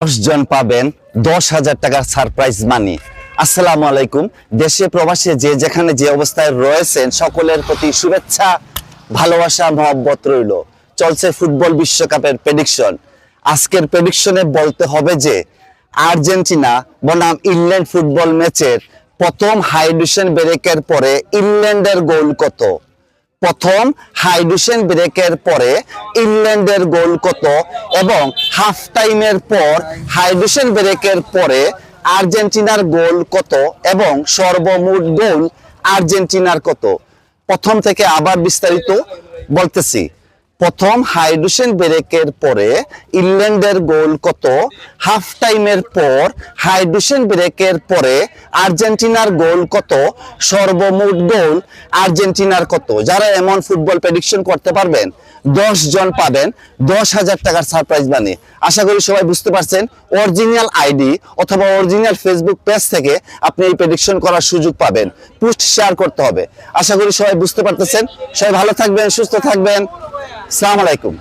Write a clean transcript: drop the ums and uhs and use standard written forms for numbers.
10 জন পাবেন 10,000 টাকার সারপ্রাইজ মানি। আসসালামু আলাইকুম। দেশে প্রবাসে যে যেখানে যে অবস্থায় রয়েছেন সকলের প্রতি শুভেচ্ছা, ভালোবাসা, মহব্বত রইল। চলছে ফুটবল বিশ্বকাপের প্রেডিকশন। আজকের প্রেডিকশনে বলতে হবে যে আর্জেন্টিনা বনাম ইংল্যান্ড ফুটবল ম্যাচের প্রথম হাইড্রেশন ব্রেকের পরে ইংল্যান্ডের গোল কত? প্রথম হাইড্রেশন ব্রেকের পরে ইংল্যান্ডের গোল কত এবং হাফ টাইমের পর হাইড্রেশন ব্রেকের পরে আর্জেন্টিনার গোল কত এবং সর্বমোট গোল আর্জেন্টিনার কত? প্রথম থেকে আবার বিস্তারিত বলতেছি। প্রথম হাইড্রেশন ব্রেকের পরে ইংল্যান্ডের গোল কত, হাফ টাইমের পর হাইড্রেশন ব্রেকের পরে আর্জেন্টিনার গোল কত, সর্বমোট গোল আর্জেন্টিনার কত? যারা এমন ফুটবল প্রেডিকশন করতে পারবেন 10 জন পাবেন 10,000 টাকার সারপ্রাইজ মানি। আশা করি সবাই বুঝতে পারছেন। অরিজিনাল আইডি অথবা অরিজিনাল ফেসবুক পেজ থেকে আপনি এই প্রেডিকশন করার সুযোগ পাবেন। পোস্ট শেয়ার করতে হবে। আশা করি সবাই বুঝতে পারতেছেন। সবাই ভালো থাকবেন, সুস্থ থাকবেন। আসসালামু আলাইকুম।